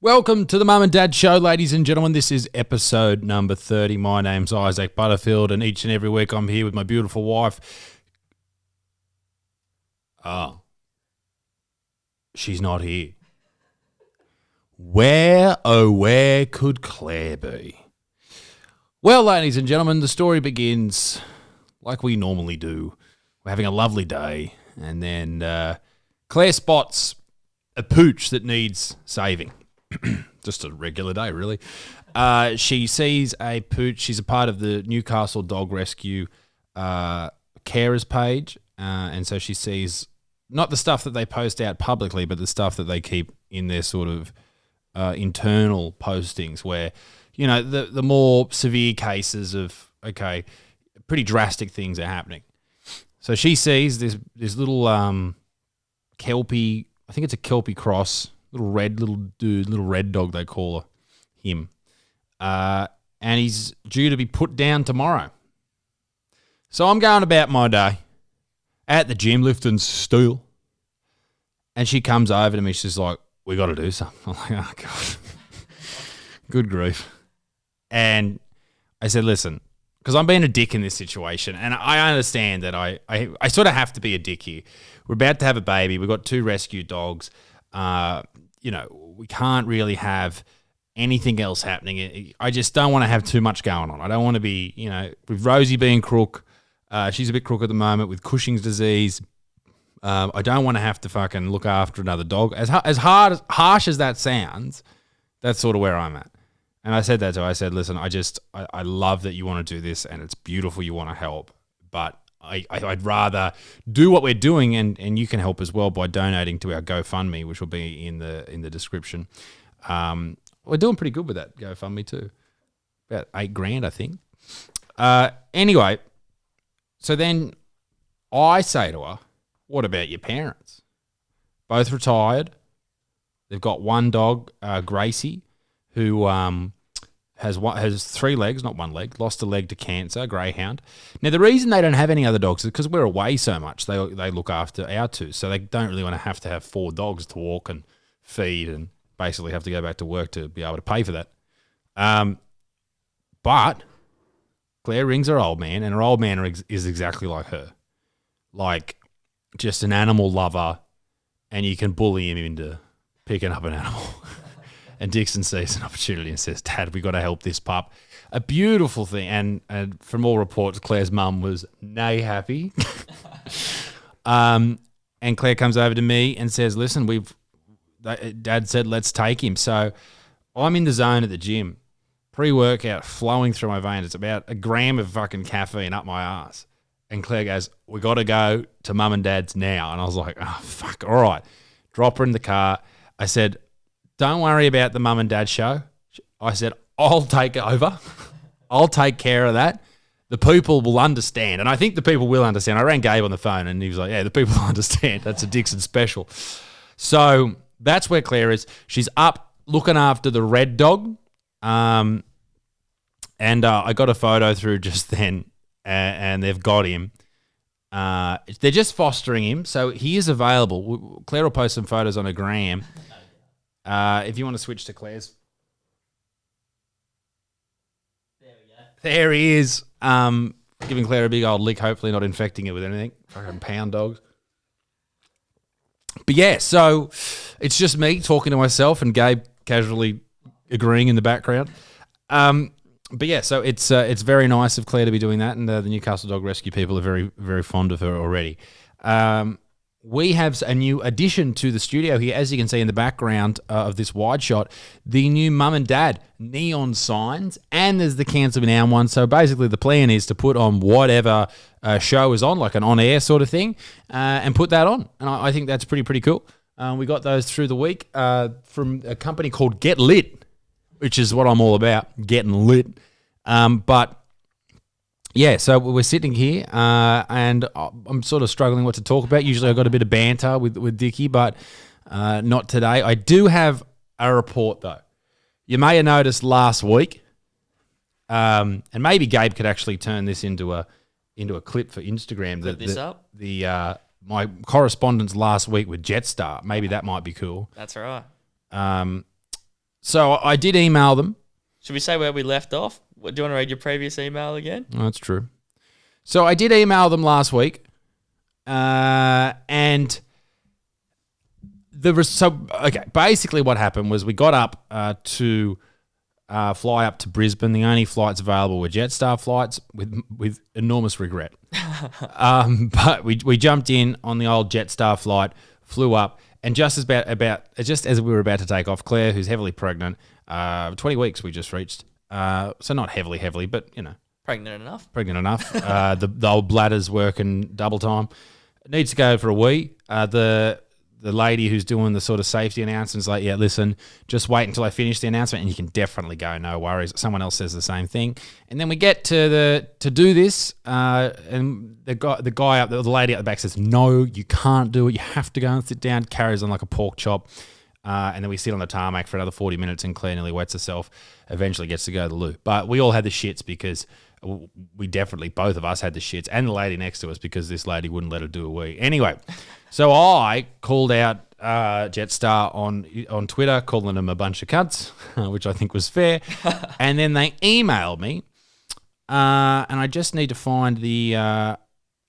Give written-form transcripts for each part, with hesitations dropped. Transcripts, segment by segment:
Welcome to the Mum and Dad Show, ladies and gentlemen. This is episode number 30. My name's Isaac Butterfield, and each and every week I'm here with my beautiful wife. Oh, she's not here. Where, oh, where could Claire be? Well, ladies and gentlemen, the story begins like we normally do. We're having a lovely day, and then Claire spots a pooch that needs saving. Just a regular day, really. She sees a pooch. She's a part of the Newcastle Dog Rescue carers page, and so she sees not the stuff that they post out publicly, but the stuff that they keep in their sort of internal postings where, you know, the more severe cases of, okay, pretty drastic things are happening. So she sees this little Kelpie, I think it's a Kelpie cross, little red dog they call him. And he's due to be put down tomorrow. So I'm going about my day at the gym lifting steel. And she comes over to me, she's like, we got to do something. I'm like, oh, God. Good grief. And I said, listen, because I'm being a dick in this situation, and I understand that I sort of have to be a dick here. We're about to have a baby. We've got 2 rescue dogs. You know, we can't really have anything else happening. I just don't want to have too much going on. I don't want to be, you know, with Rosie being crook. She's a bit crook at the moment with Cushing's disease. I don't want to have to fucking look after another dog. As harsh as that sounds, that's sort of where I'm at. And I said that to her. I said, listen, I love that you want to do this, and it's beautiful you want to help, but I'd rather do what we're doing, and you can help as well by donating to our GoFundMe, which will be in the description. We're doing pretty good with that GoFundMe too. About $8,000, I think. Anyway, so then I say to her, what about your parents? Both retired. They've got one dog, Gracie, who has 3 legs, not 1 leg, lost a leg to cancer, greyhound. Now, the reason they don't have any other dogs is because we're away so much. They look after our 2, so they don't really want to have 4 dogs to walk and feed and basically have to go back to work to be able to pay for that. But Claire rings her old man, and her old man is exactly like her. Like, just an animal lover, and you can bully him into picking up an animal. And Dixon sees an opportunity and says, Dad, we got to help this pup. A beautiful thing. And from all reports, Claire's mum was nay happy. And Claire comes over to me and says, listen, Dad said, let's take him. So I'm in the zone at the gym, pre-workout flowing through my veins. It's about a gram of fucking caffeine up my ass. And Claire goes, we got to go to Mum and Dad's now. And I was like, oh, fuck, all right. Drop her in the car. I said, don't worry about the Mum and Dad show. I said, I'll take it over. I'll take care of that. The people will understand. And I think the people will understand. I rang Gabe on the phone and he was like, yeah, the people understand. That's a Dixon special. So that's where Claire is. She's up looking after the red dog. And I got a photo through just then and they've got him. They're just fostering him. So he is available. Claire will post some photos on her gram. If you want to switch to Claire's. There we go. There he is. Giving Claire a big old lick, hopefully not infecting it with anything. Fucking pound dogs. But yeah, so it's just me talking to myself and Gabe casually agreeing in the background. But yeah, so it's very nice of Claire to be doing that, and the Newcastle Dog Rescue people are very, very fond of her already. We have a new addition to the studio here, as you can see in the background of this wide shot, the new Mum and Dad neon signs, and there's the Cancel Me Now one. So basically the plan is to put on whatever show is on, like an on-air sort of thing, and put that on. And I think that's pretty cool. We got those through the week from a company called Get Lit, which is what I'm all about, getting lit. But yeah, so we're sitting here, and I'm sort of struggling what to talk about. Usually I've got a bit of banter with Dickie, but not today. I do have a report, though. You may have noticed last week, and maybe Gabe could actually turn this into a clip for Instagram. Clip this up? My correspondence last week with Jetstar. Maybe that might be cool. That's right. So I did email them. Should we say where we left off? Do you want to read your previous email again? Oh, that's true. So I did email them last week, and basically what happened was we got up to fly up to Brisbane. The only flights available were Jetstar flights with enormous regret. But we jumped in on the old Jetstar flight, flew up, and just as we were about to take off, Claire, who's heavily pregnant, 20 weeks we just reached. So not heavily, but Pregnant enough. The old bladder's working double time. Needs to go for a wee. The lady who's doing the sort of safety announcements like, yeah, listen, just wait until I finish the announcement and you can definitely go, no worries. Someone else says the same thing. And then we get to do this, and the lady at the back says, no, you can't do it. You have to go and sit down. Carries on like a pork chop. And then we sit on the tarmac for another 40 minutes and Claire nearly wets herself, eventually gets to go to the loo. But we all had the shits because both of us had the shits, and the lady next to us because this lady wouldn't let her do a wee. Anyway, so I called out Jetstar on Twitter, calling them a bunch of cunts, which I think was fair. And then they emailed me, and I just need to find the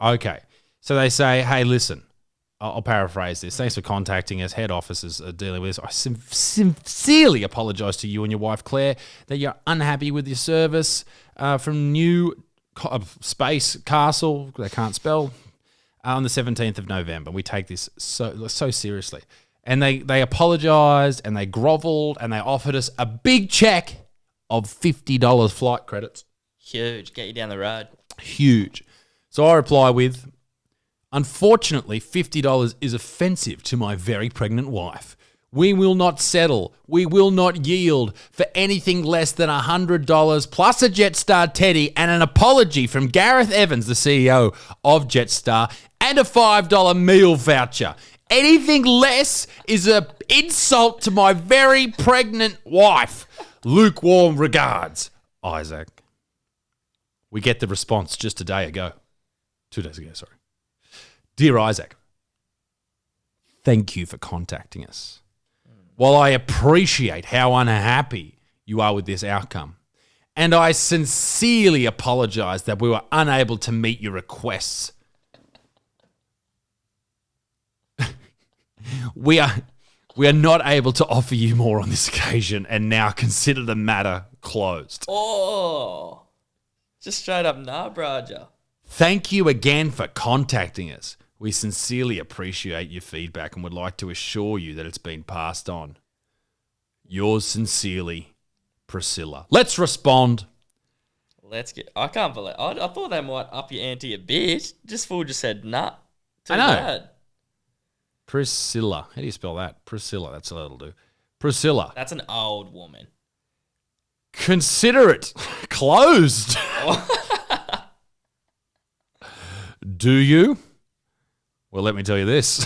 okay. So they say, hey, listen, I'll paraphrase this. Thanks for contacting us. Head offices are dealing with this. I sincerely apologise to you and your wife, Claire, that you're unhappy with your service from New Space Castle, they can't spell, on the 17th of November. We take this so seriously. And they apologised and they grovelled and they offered us a big check of $50 flight credits. Huge. Get you down the road. Huge. So I reply with, unfortunately, $50 is offensive to my very pregnant wife. We will not settle. We will not yield for anything less than $100 plus a Jetstar teddy and an apology from Gareth Evans, the CEO of Jetstar, and a $5 meal voucher. Anything less is an insult to my very pregnant wife. Lukewarm regards, Isaac. We get the response just 2 days ago. Sorry. Dear Isaac, thank you for contacting us. While I appreciate how unhappy you are with this outcome, and I sincerely apologise that we were unable to meet your requests, we are not able to offer you more on this occasion and now consider the matter closed. Oh, just straight up nah, Braja. Thank you again for contacting us. We sincerely appreciate your feedback and would like to assure you that it's been passed on. Yours sincerely, Priscilla. Let's respond. I can't believe. I thought they might up your ante a bit. Just said nah. Too I know. bad. Priscilla. How do you spell that? Priscilla. That's what it'll do. Priscilla. That's an old woman. Consider it closed. Do you? Well, let me tell you this.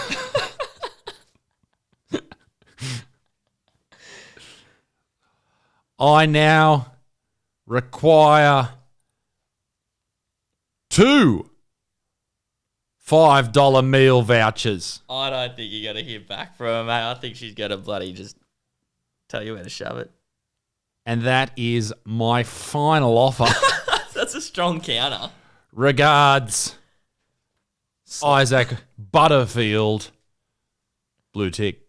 I now require 2 $5 meal vouchers. I don't think you're going to hear back from her, mate. I think she's going to bloody just tell you where to shove it. And that is my final offer. That's a strong counter. Regards, Isaac Butterfield. Blue tick.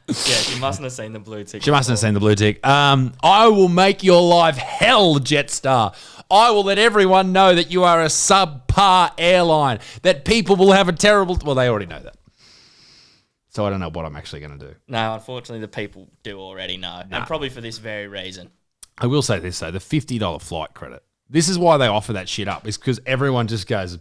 Yeah, she mustn't have seen the blue tick. She mustn't have seen the blue tick. I will make your life hell, Jetstar. I will let everyone know that you are a subpar airline, that people will have a terrible... Well, they already know that. So I don't know what I'm actually going to do. No, unfortunately, the people do already know. Nah. And probably for this very reason. I will say this, though. The $50 flight credit. This is why they offer that shit up. Is because everyone just goes...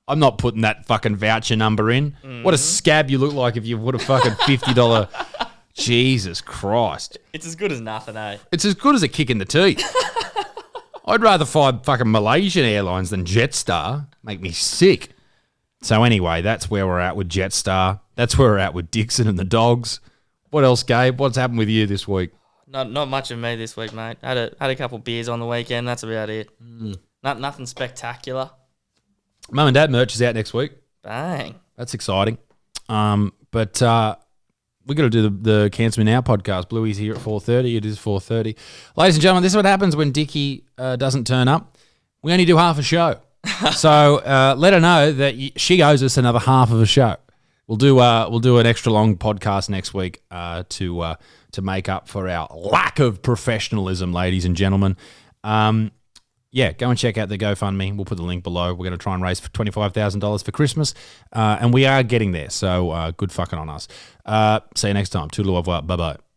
I'm not putting that fucking voucher number in. Mm-hmm. What a scab you look like if you put a fucking $50... Jesus Christ. It's as good as nothing, eh? It's as good as a kick in the teeth. I'd rather fly fucking Malaysian Airlines than Jetstar. Make me sick. So anyway, that's where we're at with Jetstar. That's where we're at with Dixon and the dogs. What else, Gabe? What's happened with you this week? Not much of me this week, mate. Had a couple beers on the weekend. That's about it. Nothing spectacular. Mum and Dad merch is out next week. Bang. That's exciting. But we got to do the Cancer Me Now podcast. Bluey's here at 4:30. It is 4:30. Ladies and gentlemen, this is what happens when Dickie doesn't turn up. We only do half a show. So let her know that she owes us another half of a show. We'll do an extra long podcast next week to make up for our lack of professionalism, ladies and gentlemen. Yeah, go and check out the GoFundMe. We'll put the link below. We're going to try and raise $25,000 for Christmas, and we are getting there. So good fucking on us. See you next time. Toodaloo, au revoir. Bye-bye.